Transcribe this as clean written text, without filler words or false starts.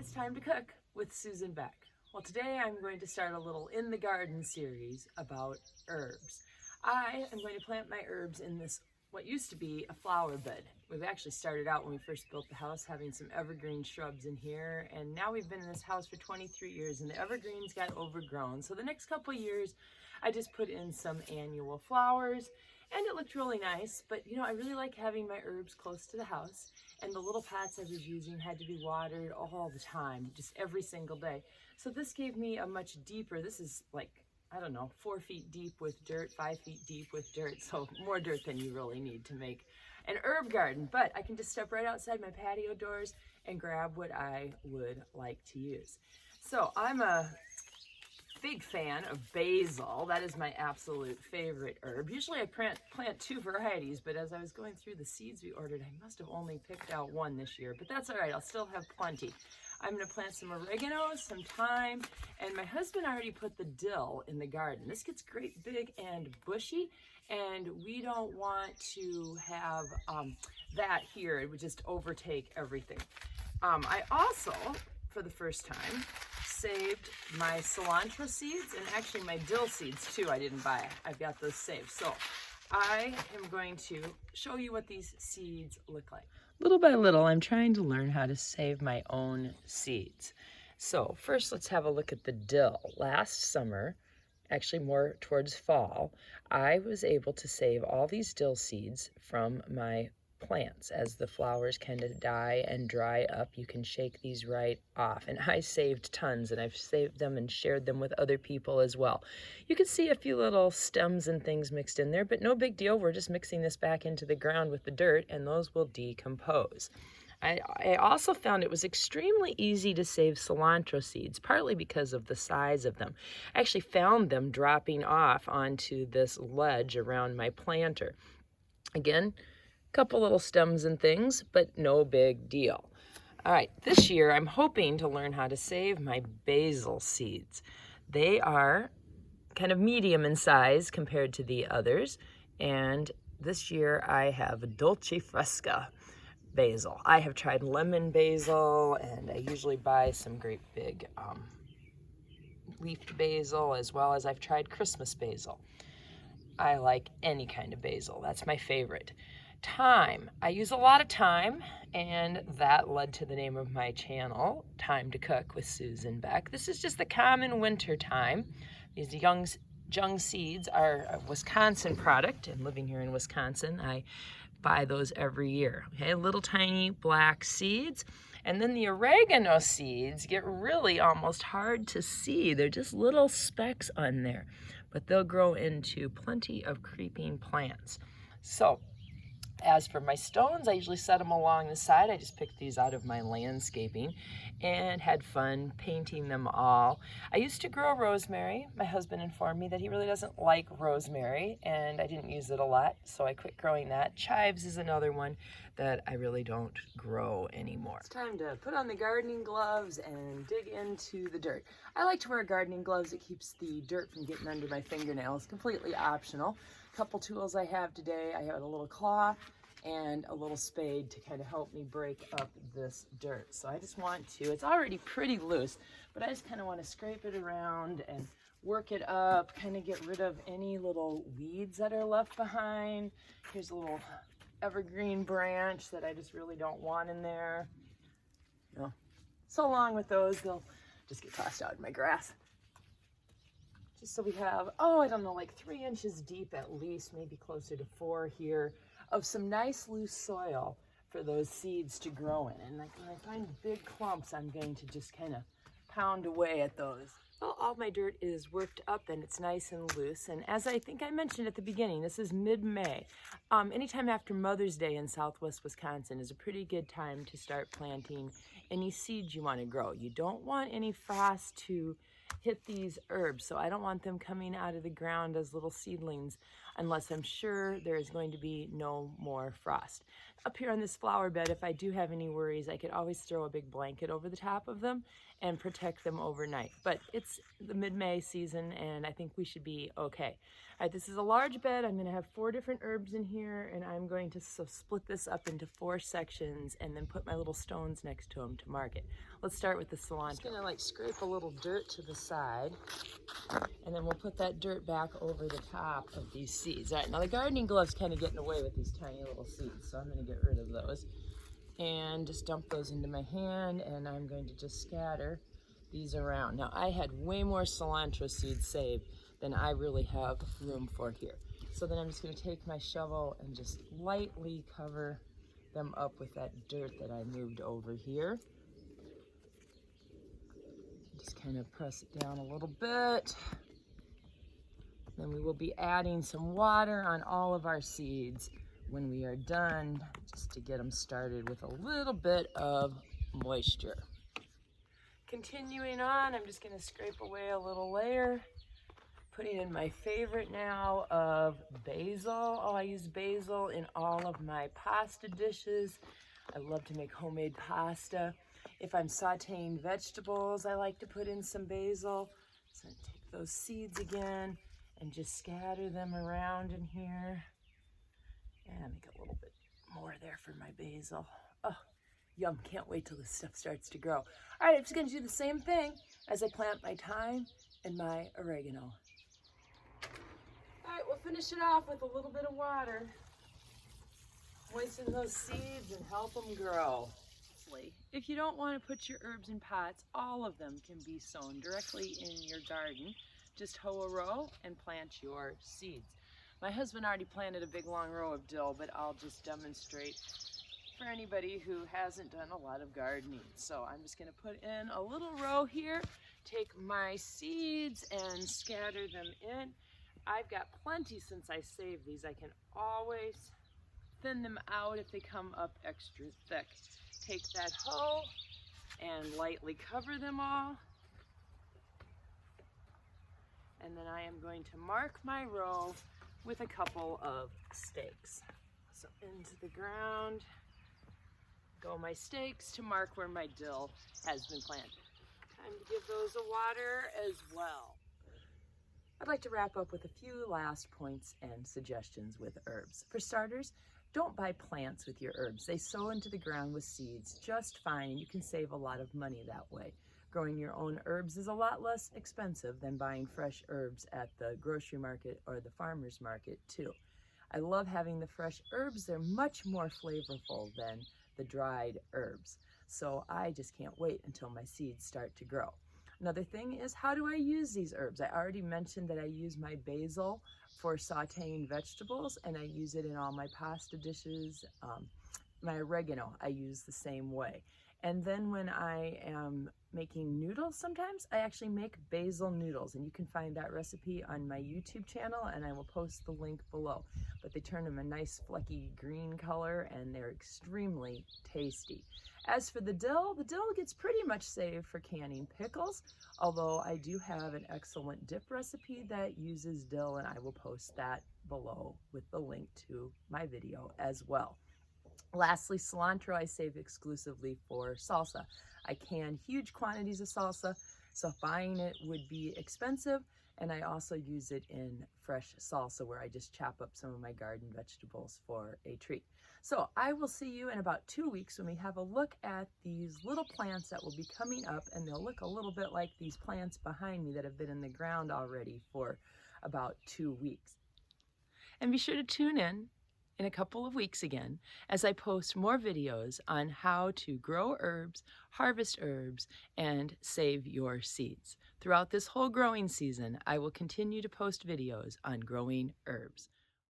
It's time to cook with Susan Beck. Well, today I'm going to start a little in the garden series about herbs. I am going to plant my herbs in this, what used to be a flower bed. We've actually started out when we first built the house having some evergreen shrubs in here, and now we've been in this house for 23 years and the evergreens got overgrown. So the next couple of years I just put in some annual flowers and it looked really nice, but you know, I really like having my herbs close to the house, and the little pots I was using had to be watered all the time, just every single day. So this gave me a much deeper, this is like, I don't know, 4 feet deep with dirt, 5 feet deep with dirt, so more dirt than you really need to make an herb garden. But I can just step right outside my patio doors and grab what I would like to use. So I'm a big fan of basil. That is my absolute favorite herb. Usually I plant 2 varieties, but as I was going through the seeds we ordered, I must have only picked out 1 this year, but that's all right. I'll still have plenty. I'm going to plant some oregano, some thyme, and my husband already put the dill in the garden. This gets great big and bushy, and we don't want to have that here. It would just overtake everything. I also, for the first time, saved my cilantro seeds, and actually my dill seeds too I didn't buy. I've got those saved. So I am going to show you what these seeds look like. Little by little, I'm trying to learn how to save my own seeds. So first, let's have a look at the dill. Last summer, actually more towards fall, I was able to save all these dill seeds from my plants. As the flowers kind of die and dry up, you can shake these right off, and I saved tons, and I've saved them and shared them with other people as well. You can see a few little stems and things mixed in there, but no big deal. We're just mixing this back into the ground with the dirt, and those will decompose. I also found it was extremely easy to save cilantro seeds, partly because of the size of them. I actually found them dropping off onto this ledge around my planter. Again, couple little stems and things, but no big deal. All right, this year I'm hoping to learn how to save my basil seeds. They are kind of medium in size compared to the others, and this year I have dolce fresca basil. I have tried lemon basil, and I usually buy some great big leafed basil, as well as I've tried Christmas basil. I like any kind of basil. That's my favorite. Thyme. I use a lot of thyme, and that led to the name of my channel, Time to Cook with Susan Beck. This is just the common winter thyme. These young seeds are a Wisconsin product, and living here in Wisconsin, I buy those every year. Okay, little tiny black seeds. And then the oregano seeds get really almost hard to see. They're just little specks on there, but they'll grow into plenty of creeping plants. So, as for my stones, I usually set them along the side. I just picked these out of my landscaping and had fun painting them all. I used to grow rosemary. My husband informed me that he really doesn't like rosemary, and I didn't use it a lot, so I quit growing that. Chives is another one that I really don't grow anymore. It's time to put on the gardening gloves and dig into the dirt. I like to wear gardening gloves. It keeps the dirt from getting under my fingernails. Completely optional. Couple tools I have today. I have a little claw and a little spade to kind of help me break up this dirt. So I just want to, it's already pretty loose, but I just kind of want to scrape it around and work it up, kind of get rid of any little weeds that are left behind. Here's a little evergreen branch that I just really don't want in there. You know, so long with those, they'll just get tossed out in my grass. Just so we have, oh, I don't know, like 3 inches deep at least, maybe closer to 4 here, of some nice loose soil for those seeds to grow in. And like when I find big clumps, I'm going to just kind of pound away at those. Well, all my dirt is worked up and it's nice and loose. And as I think I mentioned at the beginning, this is mid-May. Anytime after Mother's Day in Southwest Wisconsin is a pretty good time to start planting any seeds you want to grow. You don't want any frost to hit these herbs, so I don't want them coming out of the ground as little seedlings unless I'm sure there is going to be no more frost. up here on this flower bed, if I do have any worries, I could always throw a big blanket over the top of them and protect them overnight. But it's the mid-May season and I think we should be okay. All right, this is a large bed. I'm gonna have 4 different herbs in here and I'm going to split this up into 4 sections and then put my little stones next to them to mark it. Let's start with the cilantro. I'm just gonna like scrape a little dirt to the side and then we'll put that dirt back over the top of these seeds. All right, now the gardening glove's kind of getting away with these tiny little seeds, so I'm gonna get rid of those. And just dump those into my hand and I'm going to just scatter these around. Now I had way more cilantro seeds saved than I really have room for here. So then I'm just gonna take my shovel and just lightly cover them up with that dirt that I moved over here. Just kind of press it down a little bit. Then we will be adding some water on all of our seeds when we are done, just to get them started with a little bit of moisture. Continuing on, I'm just gonna scrape away a little layer, putting in my favorite now of basil. Oh, I use basil in all of my pasta dishes. I love to make homemade pasta. If I'm sauteing vegetables, I like to put in some basil. So take those seeds again and just scatter them around in here. And make a little bit more there for my basil. Oh, yum, can't wait till this stuff starts to grow. All right, I'm just gonna do the same thing as I plant my thyme and my oregano. All right, we'll finish it off with a little bit of water. Moisten those seeds and help them grow. If you don't want to put your herbs in pots, all of them can be sown directly in your garden. Just hoe a row and plant your seeds. My husband already planted a big long row of dill, but I'll just demonstrate for anybody who hasn't done a lot of gardening. So I'm just gonna put in a little row here, take my seeds and scatter them in. I've got plenty since I saved these. I can always thin them out if they come up extra thick. Take that hoe and lightly cover them all. And then I am going to mark my row with a couple of stakes. So into the ground go my stakes to mark where my dill has been planted. Time to give those a water as well. I'd like to wrap up with a few last points and suggestions with herbs. For starters, don't buy plants with your herbs. They sow into the ground with seeds just fine and you can save a lot of money that way. Growing your own herbs is a lot less expensive than buying fresh herbs at the grocery market or the farmer's market too. I love having the fresh herbs. They're much more flavorful than the dried herbs. So I just can't wait until my seeds start to grow. Another thing is, how do I use these herbs? I already mentioned that I use my basil for sauteing vegetables and I use it in all my pasta dishes. My oregano I use the same way. And then when I am making noodles sometimes, I actually make basil noodles, and you can find that recipe on my YouTube channel and I will post the link below. But they turn them a nice flecky green color and they're extremely tasty. As for the dill gets pretty much saved for canning pickles, although I do have an excellent dip recipe that uses dill and I will post that below with the link to my video as well. Lastly, cilantro I save exclusively for salsa. I can huge quantities of salsa, so buying it would be expensive, and I also use it in fresh salsa where I just chop up some of my garden vegetables for a treat. So I will see you in about 2 weeks when we have a look at these little plants that will be coming up, and they'll look a little bit like these plants behind me that have been in the ground already for about 2 weeks. And be sure to tune in a couple of weeks again as I post more videos on how to grow herbs, harvest herbs, and save your seeds. Throughout this whole growing season, I will continue to post videos on growing herbs.